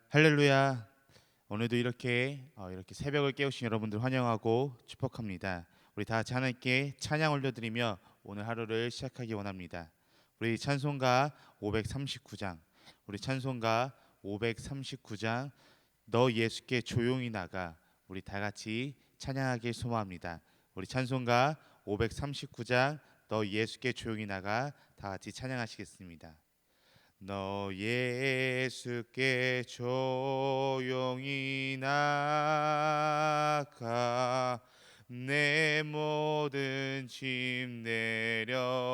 할렐루야. 오늘도 이렇게 새벽을 깨우신 여러분들 환영하고 축복합니다. 우리 다 같이 하나님께 찬양 올려드리며 오늘 하루를 시작하기 원합니다. 우리 찬송가 539장, 우리 찬송가 539장 너 예수께 조용히 나가, 우리 다 같이 찬양하길 소망합니다. 우리 찬송가 539장 너 예수께 조용히 나가 다 같이 찬양하시겠습니다. 너 예수께 조용히 나가 내 모든 짐 내려놓고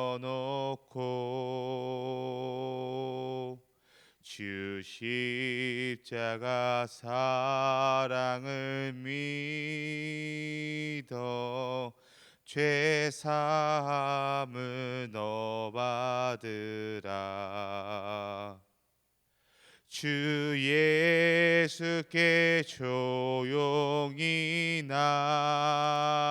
주 십자가 사랑을 믿어 죄 사함을 너 받으라. 주 예수께 조용히 나가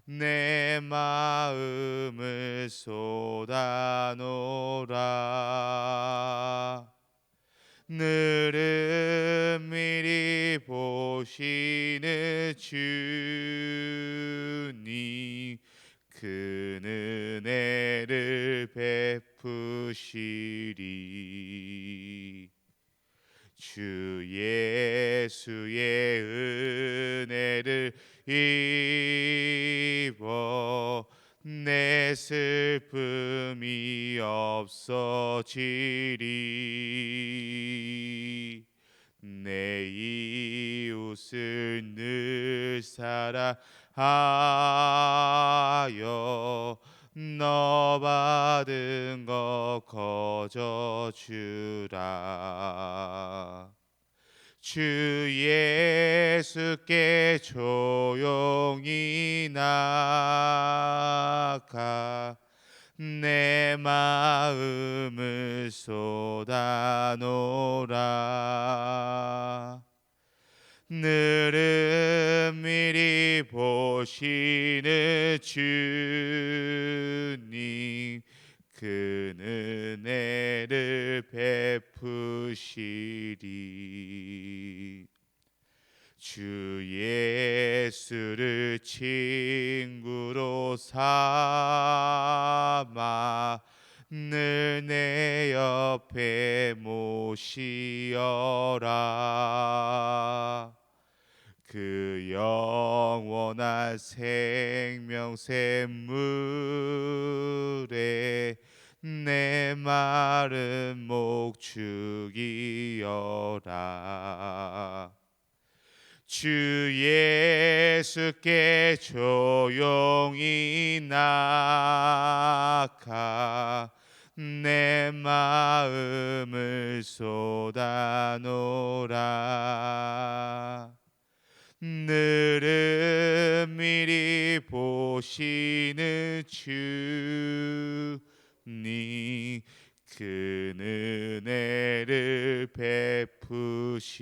내 마음을 쏟아놓으라. 늘은 미리 보시는 주님 그 은혜를 베푸시리. 주 예수의 은혜를 입어 내 슬픔이 없어지리. 내 이웃을 늘 사랑하여 너 받은 것 거저 주라. 주 예수께 조용히 나가 내 마음을 쏟아놓으라. 늘은 미리 보시는 주님 그 은혜를 베푸시리. 주 예수를 친구로 삼아 늘 내 옆에 모시어라. 그 영원한 생명 샘물에 내 마른 목 죽이어라. 주 예수께 조용히 나가 내 마음을 쏟아놓으라. 늘은 미리 보시는 주님 그 은혜를 베푸시리.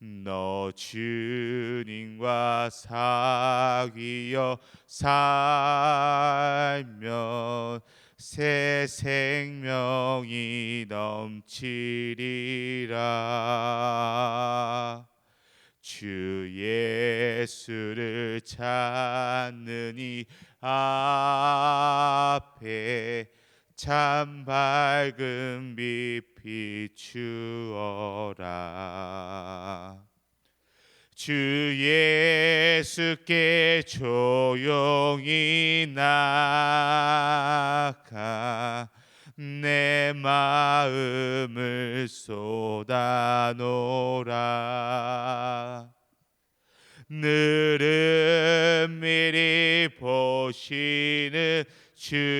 너 주님과 사귀어 살면 새 생명이 넘치리라. 주 예수를 찾는 이 앞에 참 밝은 빛 비추어라. 주 예수께 조용히 나가 내 마음을 쏟아놓으라. 늘은 미리 보시는 주님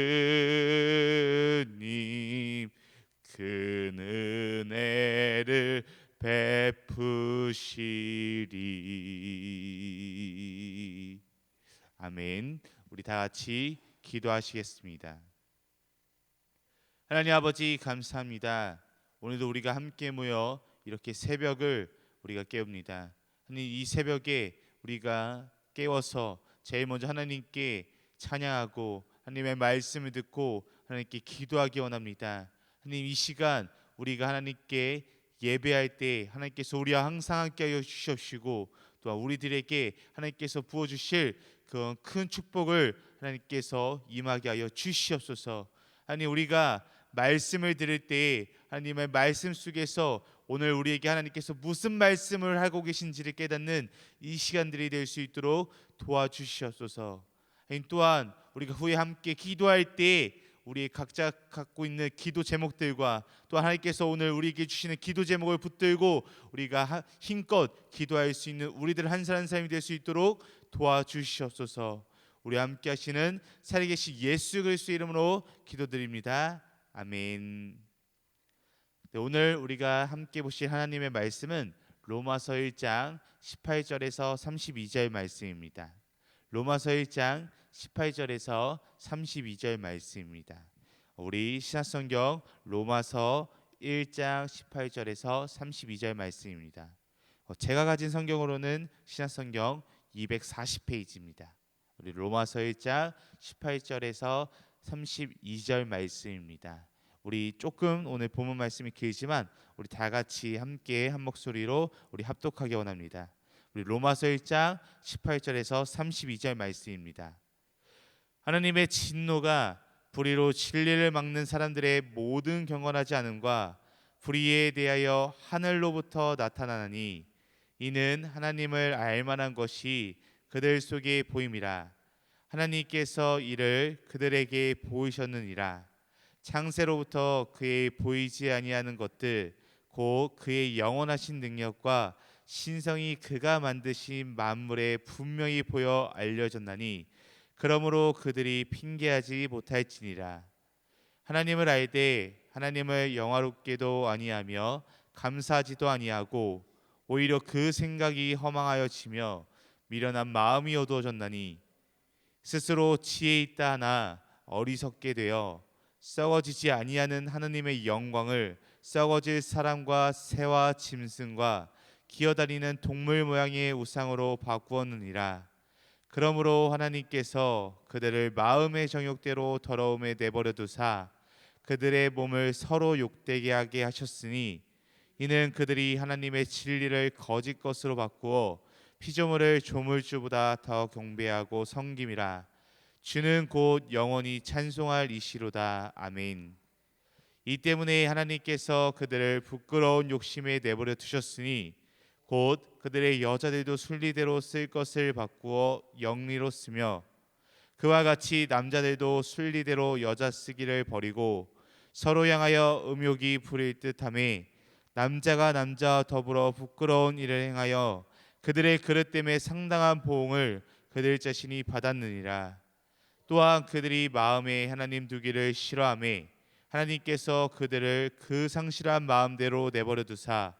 그 은혜를 베푸시리. 아멘. 우리 다 같이 기도하시겠습니다. 하나님 아버지 감사합니다. 오늘도 우리가 함께 모여 이렇게 새벽을 우리가 깨웁니다. 하나님 이 새벽에 우리가 깨워서 제일 먼저 하나님께 찬양하고 하나님의 말씀을 듣고 하나님께 기도하기 원합니다. 하나님, 이 시간 우리가 하나님께 예배할 때 하나님께서 우리와 항상 함께하여 주시옵시고, 또한 우리들에게 하나님께서 부어주실 그 큰 축복을 하나님께서 임하게 하여 주시옵소서. 하나님, 우리가 말씀을 들을 때 하나님의 말씀 속에서 오늘 우리에게 하나님께서 무슨 말씀을 하고 계신지를 깨닫는 이 시간들이 될 수 있도록 도와주시옵소서. 또한 우리가 후에 함께 기도할 때 우리 각자 갖고 있는 기도 제목들과 또 하나님께서 오늘 우리에게 주시는 기도 제목을 붙들고 우리가 힘껏 기도할 수 있는 우리들 한 사람 한 사람이 될 수 있도록 도와주시옵소서. 우리 함께 하시는 살아계신 예수 그리스도의 이름으로 기도드립니다. 아멘. 네, 오늘 우리가 함께 보실 하나님의 말씀은 로마서 1장 18절에서 32절 말씀입니다. 로마서 1장 18절에서 32절 말씀입니다. 우리 신약성경 로마서 1장 18절에서 32절 말씀입니다. 제가 가진 성경으로는 신약성경 240페이지입니다. 우리 로마서 1장 18절에서 32절 말씀입니다. 우리 조금 오늘 본문 말씀이 길지만 우리 다 같이 함께 한 목소리로 우리 합독하기 원합니다. 우리 로마서 1장 18절에서 32절 말씀입니다. 하나님의 진노가 불의로 진리를 막는 사람들의 모든 경건하지 않음과 불의에 대하여 하늘로부터 나타나니 이는 하나님을 알만한 것이 그들 속에 보임이라. 하나님께서 이를 그들에게 보이셨느니라. 창세로부터 그의 보이지 아니하는 것들 곧 그의 영원하신 능력과 신성이 그가 만드신 만물에 분명히 보여 알려졌나니 그러므로 그들이 핑계하지 못할지니라. 하나님을 알되 하나님을 영화롭게도 아니하며 감사하지도 아니하고 오히려 그 생각이 허망하여지며 미련한 마음이 어두워졌나니 스스로 지혜 있다 하나 어리석게 되어 썩어지지 아니하는 하나님의 영광을 썩어질 사람과 새와 짐승과 기어다니는 동물 모양의 우상으로 바꾸었느니라. 그러므로 하나님께서 그들을 마음의 정욕대로 더러움에 내버려 두사 그들의 몸을 서로 욕되게 하게 하셨으니 이는 그들이 하나님의 진리를 거짓 것으로 바꾸어 피조물을 조물주보다 더 경배하고 섬김이라. 주는 곧 영원히 찬송할 이시로다. 아멘. 이 때문에 하나님께서 그들을 부끄러운 욕심에 내버려 두셨으니 곧 그들의 여자들도 순리대로 쓸 것을 바꾸어 영리로 쓰며 그와 같이 남자들도 순리대로 여자 쓰기를 버리고 서로 향하여 음욕이 부릴 듯하며 남자가 남자와 더불어 부끄러운 일을 행하여 그들의 그릇 때문에 상당한 보응을 그들 자신이 받았느니라. 또한 그들이 마음에 하나님 두기를 싫어하며 하나님께서 그들을 그 상실한 마음대로 내버려 두사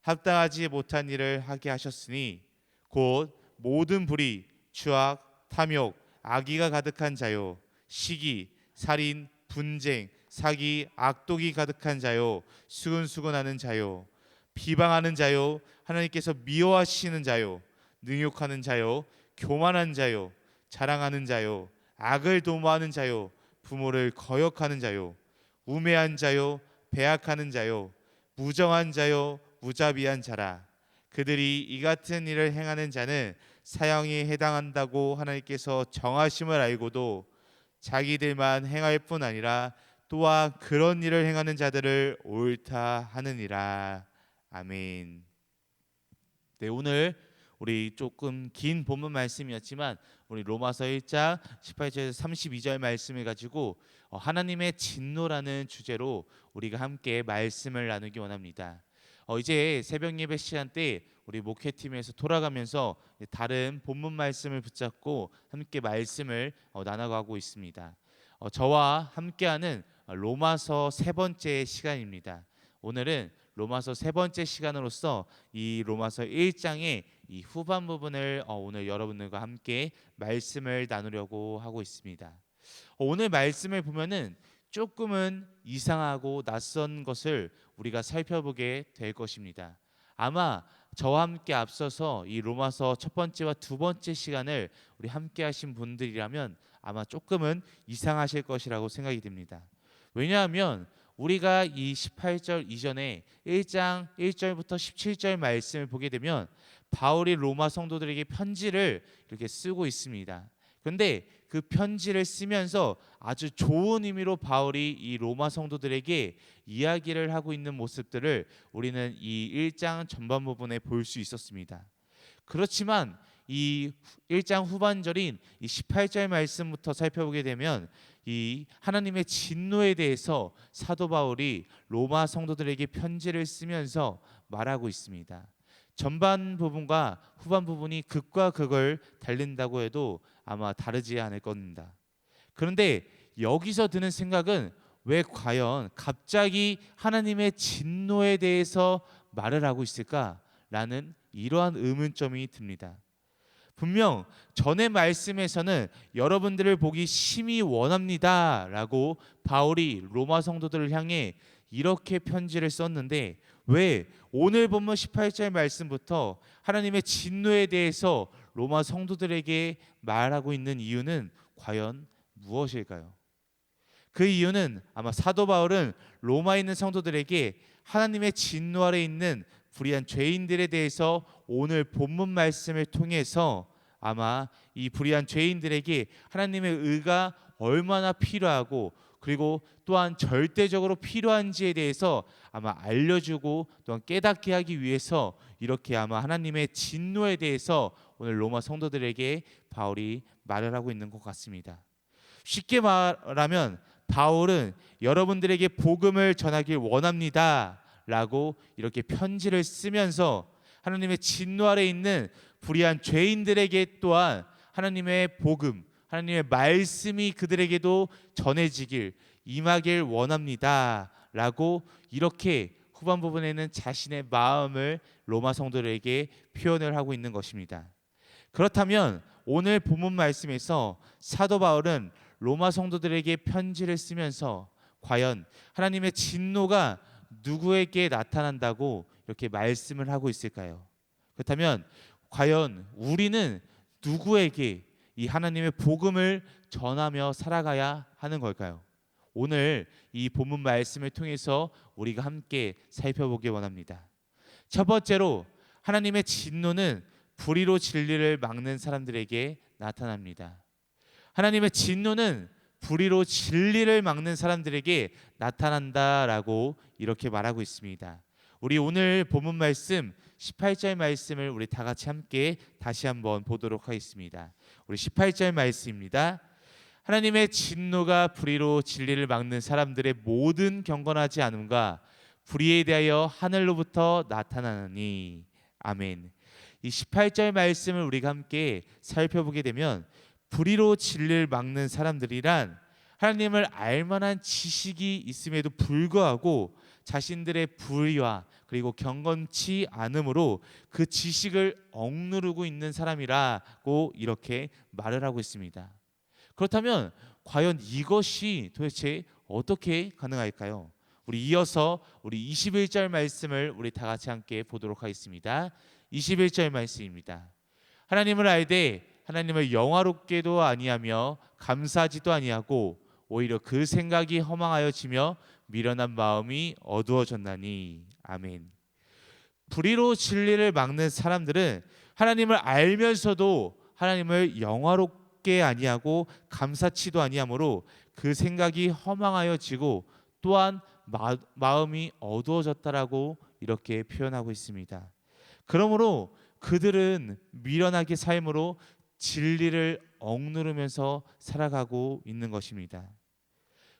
합당하지 못한 일을 하게 하셨으니 곧 모든 불의, 추악, 탐욕, 악의가 가득한 자요 시기, 살인, 분쟁, 사기, 악독이 가득한 자요 수근수근하는 자요 비방하는 자요 하나님께서 미워하시는 자요 능욕하는 자요 교만한 자요 자랑하는 자요 악을 도모하는 자요 부모를 거역하는 자요 우매한 자요 배악하는 자요 무정한 자요 무자비한 자라. 그들이 이 같은 일을 행하는 자는 사형에 해당한다고 하나님께서 정하심을 알고도 자기들만 행할 뿐 아니라 또한 그런 일을 행하는 자들을 옳다 하느니라. 아멘. 네, 오늘 우리 조금 긴 본문 말씀이었지만 우리 로마서 1장 18절에서 32절 말씀을 가지고 하나님의 진노라는 주제로 우리가 함께 말씀을 나누기 원합니다. 이제 새벽 예배 시간 때 우리 목회팀에서 돌아가면서 다른 본문 말씀을 붙잡고 함께 말씀을 나눠가고 있습니다. 저와 함께하는 로마서 세 번째 시간입니다. 오늘은 로마서 세 번째 시간으로서 이 로마서 1장의 이 후반 부분을 오늘 여러분들과 함께 말씀을 나누려고 하고 있습니다. 오늘 말씀을 보면은 조금은 이상하고 낯선 것을 우리가 살펴보게 될 것입니다. 아마 저와 함께 앞서서 이 로마서 첫 번째와 두 번째 시간을 우리 함께 하신 분들이라면 아마 조금은 이상하실 것이라고 생각이 듭니다. 왜냐하면 우리가 이 18절 이전에 1장 1절부터 17절 말씀을 보게 되면 바울이 로마 성도들에게 편지를 이렇게 쓰고 있습니다. 그런데 그 편지를 쓰면서 아주 좋은 의미로 바울이 이 로마 성도들에게 이야기를 하고 있는 모습들을 우리는 이 1장 전반 부분에 볼 수 있었습니다. 그렇지만 이 1장 후반절인 이 18절 말씀부터 살펴보게 되면 이 하나님의 진노에 대해서 사도 바울이 로마 성도들에게 편지를 쓰면서 말하고 있습니다. 전반 부분과 후반 부분이 극과 극을 달린다고 해도 아마 다르지 않을 겁니다. 그런데 여기서 드는 생각은 왜 과연 갑자기 하나님의 진노에 대해서 말을 하고 있을까라는 이러한 의문점이 듭니다. 분명 전의 말씀에서는 여러분들을 보기 심히 원합니다라고 바울이 로마 성도들을 향해 이렇게 편지를 썼는데 왜 오늘 본문 18절 말씀부터 하나님의 진노에 대해서 로마 성도들에게 말하고 있는 이유는 과연 무엇일까요? 그 이유는 아마 사도 바울은 로마에 있는 성도들에게 하나님의 진노 아래 있는 불의한 죄인들에 대해서 오늘 본문 말씀을 통해서 아마 이 불의한 죄인들에게 하나님의 의가 얼마나 필요하고 그리고 또한 절대적으로 필요한지에 대해서 아마 알려주고 또한 깨닫게 하기 위해서 이렇게 아마 하나님의 진노에 대해서 오늘 로마 성도들에게 바울이 말을 하고 있는 것 같습니다. 쉽게 말하면 바울은 여러분들에게 복음을 전하길 원합니다 라고 이렇게 편지를 쓰면서 하나님의 진노 아래 있는 불의한 죄인들에게 또한 하나님의 복음, 하나님의 말씀이 그들에게도 전해지길 임하길 원합니다 라고 이렇게 후반 부분에는 자신의 마음을 로마 성도들에게 표현을 하고 있는 것입니다. 그렇다면 오늘 본문 말씀에서 사도 바울은 로마 성도들에게 편지를 쓰면서 과연 하나님의 진노가 누구에게 나타난다고 이렇게 말씀을 하고 있을까요? 그렇다면 과연 우리는 누구에게 이 하나님의 복음을 전하며 살아가야 하는 걸까요? 오늘 이 본문 말씀을 통해서 우리가 함께 살펴보기 원합니다. 첫 번째로 하나님의 진노는 불의로 진리를 막는 사람들에게 나타납니다. 하나님의 진노는 불의로 진리를 막는 사람들에게 나타난다라고 이렇게 말하고 있습니다. 우리 오늘 본문 말씀 18절 말씀을 우리 다 같이 함께 다시 한번 보도록 하겠습니다. 우리 18절 말씀입니다. 하나님의 진노가 불의로 진리를 막는 사람들의 모든 경건하지 않음과 불의에 대하여 하늘로부터 나타나니. 아멘. 이 18절 말씀을 우리가 함께 살펴보게 되면 불의로 진리를 막는 사람들이란 하나님을 알만한 지식이 있음에도 불구하고 자신들의 불의와 그리고 경건치 않음으로 그 지식을 억누르고 있는 사람이라고 이렇게 말을 하고 있습니다. 그렇다면 과연 이것이 도대체 어떻게 가능할까요? 우리 이어서 우리 21절 말씀을 우리 다 같이 함께 보도록 하겠습니다. 21절 말씀입니다. 하나님을 알되 하나님을 영화롭게도 아니하며 감사하지도 아니하고 오히려 그 생각이 허망하여지며 미련한 마음이 어두워졌나니. 아멘. 불의로 진리를 막는 사람들은 하나님을 알면서도 하나님을 영화롭게 아니하고 감사치도 아니하므로 그 생각이 허망하여지고 또한 마음이 어두워졌다라고 이렇게 표현하고 있습니다. 그러므로 그들은 미련하게 삶으로 진리를 억누르면서 살아가고 있는 것입니다.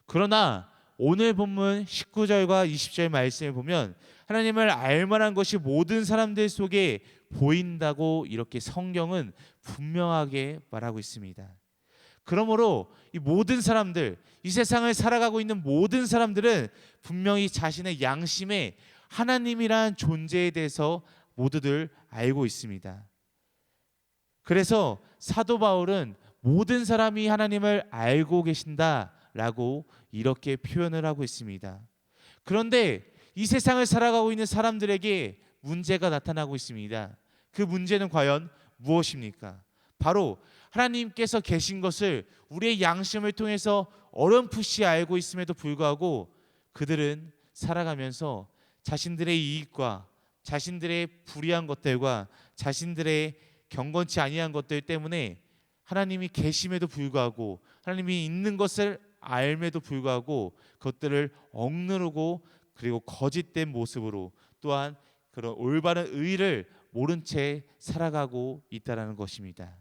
그러나 오늘 본문 19절과 20절 말씀을 보면 하나님을 알만한 것이 모든 사람들 속에 보인다고 이렇게 성경은 분명하게 말하고 있습니다. 그러므로 이 모든 사람들, 이 세상을 살아가고 있는 모든 사람들은 분명히 자신의 양심에 하나님이란 존재에 대해서 모두들 알고 있습니다. 그래서 사도 바울은 모든 사람이 하나님을 알고 계신다라고 이렇게 표현을 하고 있습니다. 그런데 이 세상을 살아가고 있는 사람들에게 문제가 나타나고 있습니다. 그 문제는 과연 무엇입니까? 바로 하나님께서 계신 것을 우리의 양심을 통해서 어렴풋이 알고 있음에도 불구하고 그들은 살아가면서 자신들의 이익과 자신들의 불의한 것들과 자신들의 경건치 아니한 것들 때문에 하나님이 계심에도 불구하고 하나님이 있는 것을 알매도 불구하고 그것들을 억누르고 그리고 거짓된 모습으로 또한 그런 올바른 의를 모른 채 살아가고 있다라는 것입니다.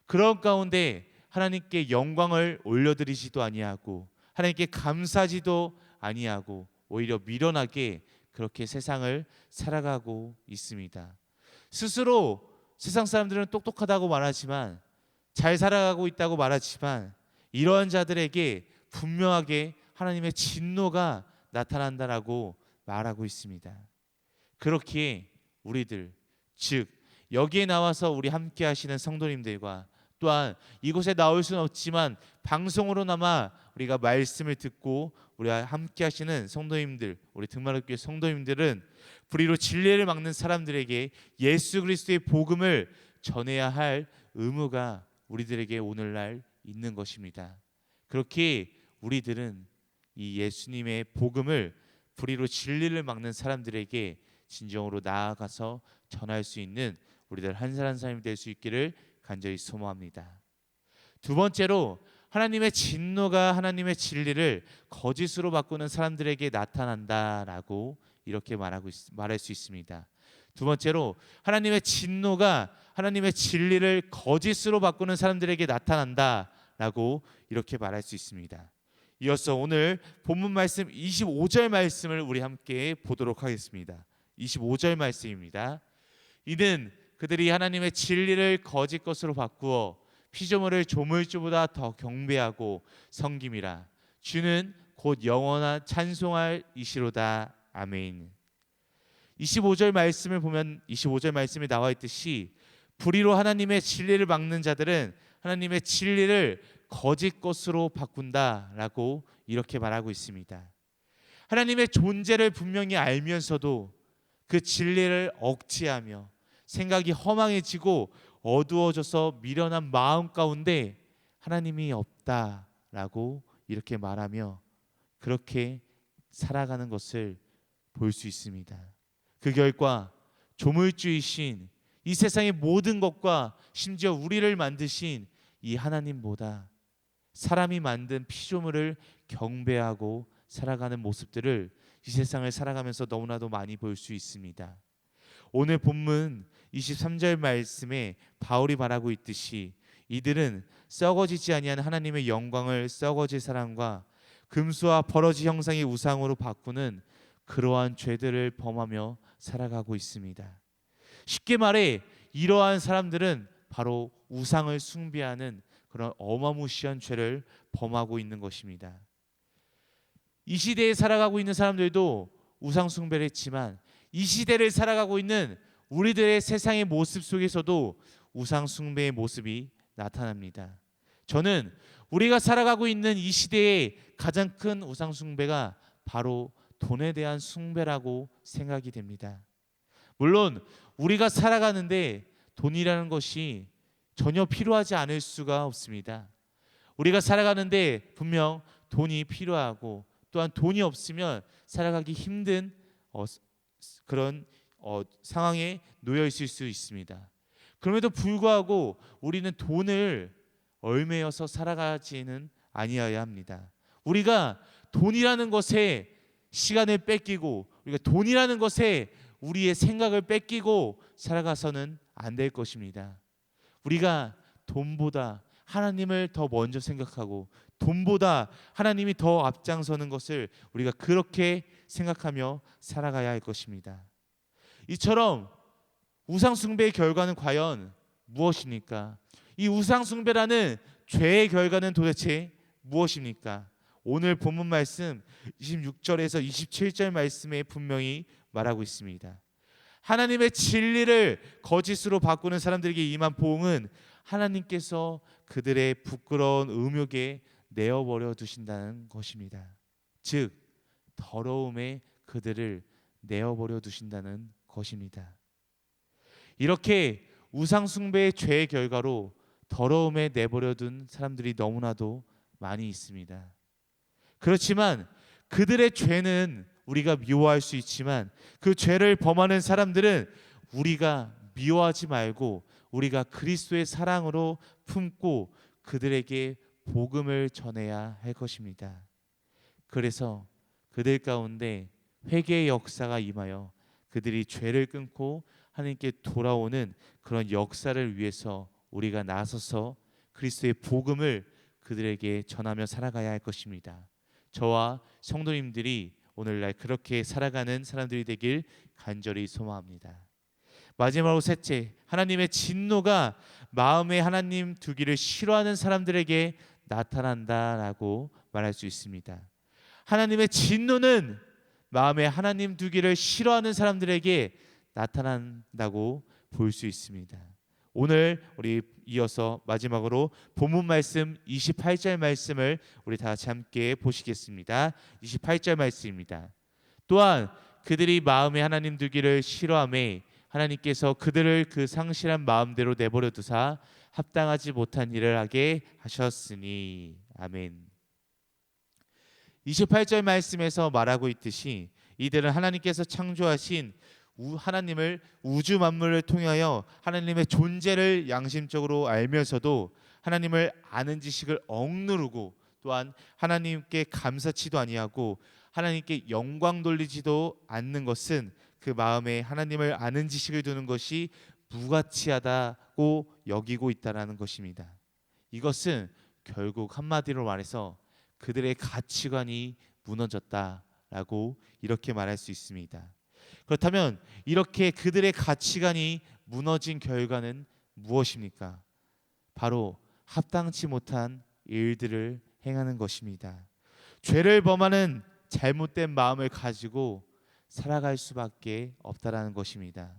그런 가운데 하나님께 영광을 올려드리지도 아니하고 하나님께 감사지도 아니하고 오히려 미련하게 그렇게 세상을 살아가고 있습니다. 스스로 세상 사람들은 똑똑하다고 말하지만 잘 살아가고 있다고 말하지만 이러한 자들에게 분명하게 하나님의 진노가 나타난다라고 말하고 있습니다. 그렇기에 우리들 즉 여기에 나와서 우리 함께 하시는 성도님들과 또한 이곳에 나올 수는 없지만 방송으로나마 우리가 말씀을 듣고 우리와 함께 하시는 성도님들, 우리 등마르교회 성도님들은 불의로 진리를 막는 사람들에게 예수 그리스도의 복음을 전해야 할 의무가 우리들에게 오늘날 있는 것입니다. 그렇게 우리들은 이 예수님의 복음을 불의로 진리를 막는 사람들에게 진정으로 나아가서 전할 수 있는 우리들 한 사람 한 사람이 될 수 있기를 간절히 소망합니다. 두 번째로 하나님의 진노가 하나님의 진리를 거짓으로 바꾸는 사람들에게 나타난다라고 이렇게 말할 수 있습니다. 두 번째로 하나님의 진노가 하나님의 진리를 거짓으로 바꾸는 사람들에게 나타난다라고 이렇게 말할 수 있습니다. 이어서 오늘 본문 말씀 25절 말씀을 우리 함께 보도록 하겠습니다. 25절 말씀입니다. 이는 그들이 하나님의 진리를 거짓 것으로 바꾸어 피조물을 조물주보다 더 경배하고 섬김이라. 주는 곧 영원한 찬송할 이시로다. 아멘. 25절 말씀을 보면 25절 말씀에 나와 있듯이 불의로 하나님의 진리를 막는 자들은 하나님의 진리를 거짓 것으로 바꾼다라고 이렇게 말하고 있습니다. 하나님의 존재를 분명히 알면서도 그 진리를 억제하며 생각이 허망해지고 어두워져서 미련한 마음 가운데 하나님이 없다라고 이렇게 말하며 그렇게 살아가는 것을 볼 수 있습니다. 그 결과 조물주이신 이 세상의 모든 것과 심지어 우리를 만드신 이 하나님보다 사람이 만든 피조물을 경배하고 살아가는 모습들을 이 세상을 살아가면서 너무나도 많이 볼 수 있습니다. 오늘 본문 23절 말씀에 바울이 말하고 있듯이 이들은 썩어지지 아니한 하나님의 영광을 썩어질 사람과 금수와 버러지 형상의 우상으로 바꾸는 그러한 죄들을 범하며 살아가고 있습니다. 쉽게 말해 이러한 사람들은 바로 우상을 숭배하는 그런 어마무시한 죄를 범하고 있는 것입니다. 이 시대에 살아가고 있는 사람들도 우상 숭배를 했지만 이 시대를 살아가고 있는 우리들의 세상의 모습 속에서도 우상 숭배의 모습이 나타납니다. 저는 우리가 살아가고 있는 이 시대의 가장 큰 우상 숭배가 바로 돈에 대한 숭배라고 생각이 됩니다. 물론 우리가 살아가는데 돈이라는 것이 전혀 필요하지 않을 수가 없습니다. 우리가 살아가는데 분명 돈이 필요하고 또한 돈이 없으면 살아가기 힘든 그런 상황에 놓여 있을 수 있습니다. 그럼에도 불구하고 우리는 돈을 얼매여서 살아가지는 아니어야 합니다. 우리가 돈이라는 것에 시간을 뺏기고 우리가 돈이라는 것에 우리의 생각을 뺏기고 살아가서는 안 될 것입니다. 우리가 돈보다 하나님을 더 먼저 생각하고 돈보다 하나님이 더 앞장서는 것을 우리가 그렇게 생각하며 살아가야 할 것입니다. 이처럼 우상 숭배의 결과는 과연 무엇입니까? 이 우상 숭배라는 죄의 결과는 도대체 무엇입니까? 오늘 본문 말씀 26절에서 27절 말씀에 분명히 말하고 있습니다. 하나님의 진리를 거짓으로 바꾸는 사람들에게 임한 보응은 하나님께서 그들의 부끄러운 음욕에 내어버려 두신다는 것입니다. 즉 더러움에 그들을 내어버려 두신다는 것입니다. 이렇게 우상 숭배의 죄의 결과로 더러움에 내버려 둔 사람들이 너무나도 많이 있습니다. 그렇지만 그들의 죄는 우리가 미워할 수 있지만 그 죄를 범하는 사람들은 우리가 미워하지 말고 우리가 그리스도의 사랑으로 품고 그들에게 복음을 전해야 할 것입니다. 그래서 그들 가운데 회개의 역사가 임하여 그들이 죄를 끊고 하나님께 돌아오는 그런 역사를 위해서 우리가 나서서 그리스도의 복음을 그들에게 전하며 살아가야 할 것입니다. 저와 성도님들이 오늘날 그렇게 살아가는 사람들이 되길 간절히 소망합니다. 마지막으로 셋째, 하나님의 진노가 마음에 하나님 두기를 싫어하는 사람들에게 나타난다라고 말할 수 있습니다. 하나님의 진노는 마음에 하나님 두기를 싫어하는 사람들에게 나타난다고 볼 수 있습니다. 오늘 우리 이어서 마지막으로 본문 말씀 28절 말씀을 우리 다 같이 함께 보시겠습니다. 28절 말씀입니다. 또한 그들이 마음에 하나님 두기를 싫어하매 하나님께서 그들을 그 상실한 마음대로 내버려 두사 합당하지 못한 일을 하게 하셨으니. 아멘. 28절 말씀에서 말하고 있듯이 이들은 하나님께서 창조하신 하나님을 우주 만물을 통하여 하나님의 존재를 양심적으로 알면서도 하나님을 아는 지식을 억누르고 또한 하나님께 감사치도 아니하고 하나님께 영광 돌리지도 않는 것은 그 마음에 하나님을 아는 지식을 두는 것이 무가치하다고 여기고 있다라는 것입니다. 이것은 결국 한마디로 말해서 그들의 가치관이 무너졌다라고 이렇게 말할 수 있습니다. 그렇다면 이렇게 그들의 가치관이 무너진 결과는 무엇입니까? 바로 합당치 못한 일들을 행하는 것입니다. 죄를 범하는 잘못된 마음을 가지고 살아갈 수밖에 없다라는 것입니다.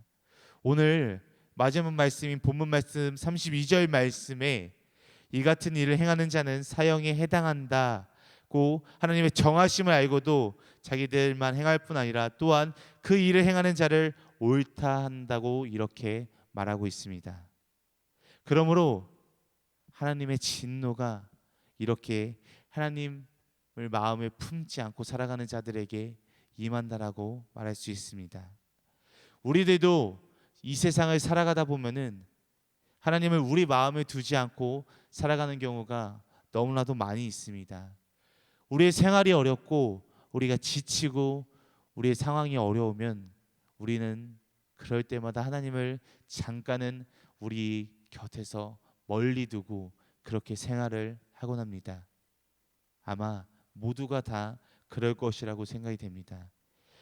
오늘 마지막 말씀인 본문 말씀 32절 말씀에 이 같은 일을 행하는 자는 사형에 해당한다고 하나님의 정하심을 알고도 자기들만 행할 뿐 아니라 또한 그 일을 행하는 자를 옳다 한다고 이렇게 말하고 있습니다. 그러므로 하나님의 진노가 이렇게 하나님을 마음에 품지 않고 살아가는 자들에게 임한다라고 말할 수 있습니다. 우리들도 이 세상을 살아가다 보면은 하나님을 우리 마음에 두지 않고 살아가는 경우가 너무나도 많이 있습니다. 우리의 생활이 어렵고 우리가 지치고 우리의 상황이 어려우면 우리는 그럴 때마다 하나님을 잠깐은 우리 곁에서 멀리 두고 그렇게 생활을 하곤 합니다. 아마 모두가 다 그럴 것이라고 생각이 됩니다.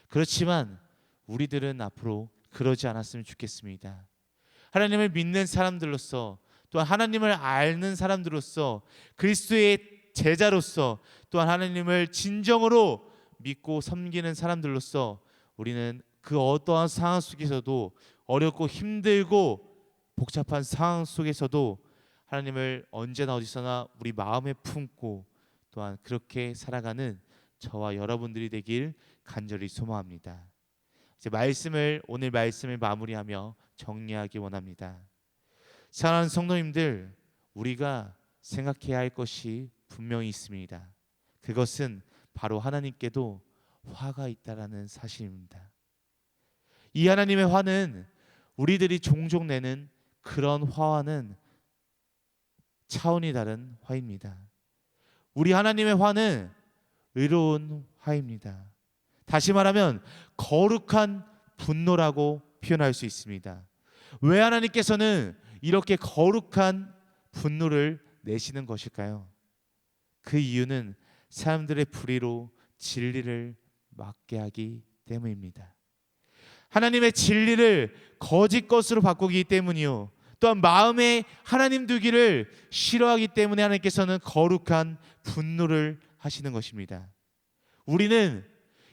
그렇지만 우리들은 앞으로 그러지 않았으면 좋겠습니다. 하나님을 믿는 사람들로서 또한 하나님을 아는 사람들로서 그리스도의 제자로서 또한 하나님을 진정으로 믿고 섬기는 사람들로서 우리는 그 어떠한 상황 속에서도 어렵고 힘들고 복잡한 상황 속에서도 하나님을 언제나 어디서나 우리 마음에 품고 또한 그렇게 살아가는 저와 여러분들이 되길 간절히 소망합니다. 이제 오늘 말씀을 마무리하며 정리하기 원합니다. 사랑하는 성도님들, 우리가 생각해야 할 것이 분명히 있습니다. 그것은 바로 하나님께도 화가 있다라는 사실입니다. 이 하나님의 화는 우리들이 종종 내는 그런 화와는 차원이 다른 화입니다. 우리 하나님의 화는 의로운 화입니다. 다시 말하면 거룩한 분노라고 표현할 수 있습니다. 왜 하나님께서는 이렇게 거룩한 분노를 내시는 것일까요? 그 이유는 사람들의 불의로 진리를 막게 하기 때문입니다. 하나님의 진리를 거짓 것으로 바꾸기 때문이요, 또한 마음에 하나님 두기를 싫어하기 때문에 하나님께서는 거룩한 분노를 하시는 것입니다. 우리는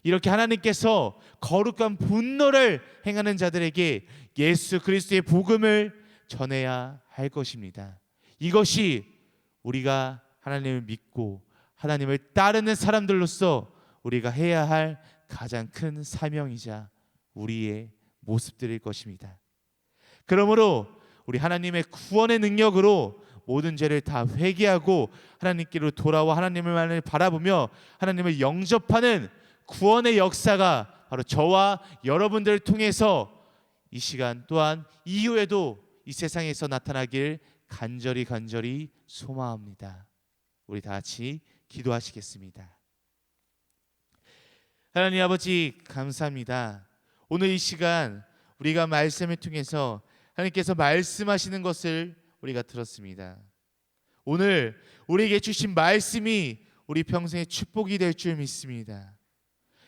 이렇게 하나님께서 거룩한 분노를 행하는 자들에게 예수 그리스도의 복음을 전해야 할 것입니다. 이것이 우리가 하나님을 믿고 하나님을 따르는 사람들로서 우리가 해야 할 가장 큰 사명이자 우리의 모습들일 것입니다. 그러므로 우리 하나님의 구원의 능력으로 모든 죄를 다 회개하고 하나님께로 돌아와 하나님을 바라보며 하나님을 영접하는 구원의 역사가 바로 저와 여러분들을 통해서 이 시간 또한 이후에도 이 세상에서 나타나길 간절히 소망합니다. 우리 다 같이 기도하시겠습니다. 하나님 아버지 감사합니다. 오늘 이 시간 우리가 말씀을 통해서 하나님께서 말씀하시는 것을 우리가 들었습니다. 오늘 우리에게 주신 말씀이 우리 평생의 축복이 될 줄 믿습니다.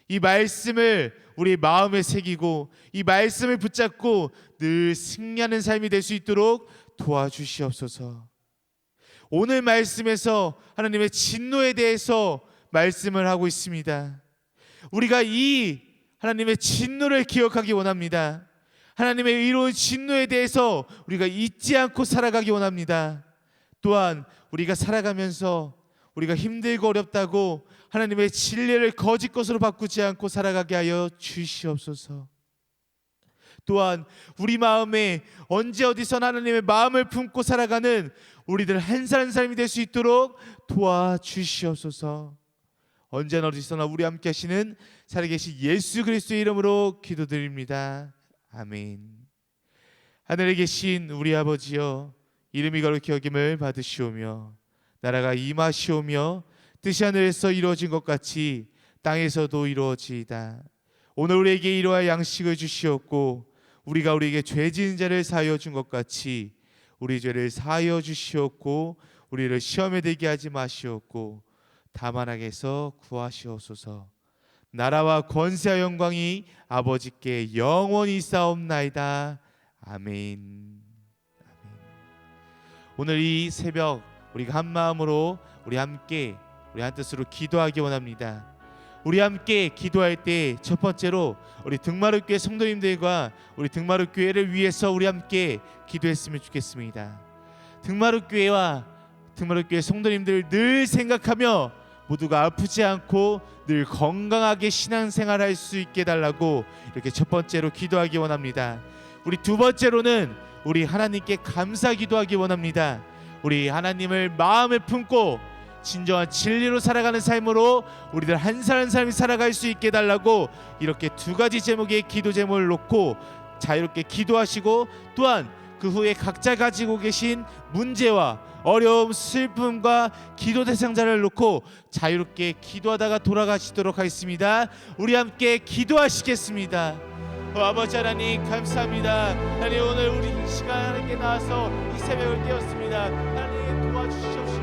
이 말씀을 우리 마음에 새기고 이 말씀을 붙잡고 늘 승리하는 삶이 될 수 있도록 도와주시옵소서. 오늘 말씀에서 하나님의 진노에 대해서 말씀을 하고 있습니다. 우리가 이 하나님의 진노를 기억하기 원합니다. 하나님의 의로운 진노에 대해서 우리가 잊지 않고 살아가기 원합니다. 또한 우리가 살아가면서 우리가 힘들고 어렵다고 하나님의 진리를 거짓 것으로 바꾸지 않고 살아가게 하여 주시옵소서. 또한 우리 마음에 언제 어디서나 하나님의 마음을 품고 살아가는 우리들 한 사람 한 사람이 될 수 있도록 도와주시옵소서. 언제나 어디서나 우리 함께 하시는 살아계신 예수 그리스도의 이름으로 기도드립니다. 아멘. 하늘에 계신 우리 아버지여, 이름이 거룩히 여김을 받으시오며 나라가 임하시오며 뜻이 하늘에서 이루어진 것 같이 땅에서도 이루어지이다. 오늘 우리에게 이러한 양식을 주시옵고 우리가 우리에게 죄 지은 자를 사하여 준 것 같이 우리 죄를 사하여 주시옵고 우리를 시험에 들게 하지 마시옵고 다만 악에서 구하시옵소서. 나라와 권세와 영광이 아버지께 영원히 있사옵나이다. 아멘. 오늘 이 새벽 우리가 한 마음으로 우리 함께 우리 한 뜻으로 기도하기 원합니다. 우리 함께 기도할 때 첫 번째로 우리 등마룻교회 성도님들과 우리 등마룻교회를 위해서 우리 함께 기도했으면 좋겠습니다. 등마룻교회와 등마룻교회 성도님들을 늘 생각하며 모두가 아프지 않고 늘 건강하게 신앙생활할 수 있게 해달라고 이렇게 첫 번째로 기도하기 원합니다. 우리 두 번째로는 우리 하나님께 감사 기도하기 원합니다. 우리 하나님을 마음에 품고 진정한 진리로 살아가는 삶으로 우리들 한 사람 한 사람이 살아갈 수 있게 해달라고 이렇게 두 가지 제목의 기도 제목을 놓고 자유롭게 기도하시고 또한 그 후에 각자 가지고 계신 문제와 어려움, 슬픔과 기도 대상자를 놓고 자유롭게 기도하다가 돌아가시도록 하겠습니다. 우리 함께 기도하시겠습니다. 아버지 하나님 감사합니다. 하나님 오늘 우리 이 시간 하나님께 나와서 이 새벽을 깨웠습니다. 하나님 도와주시옵소서.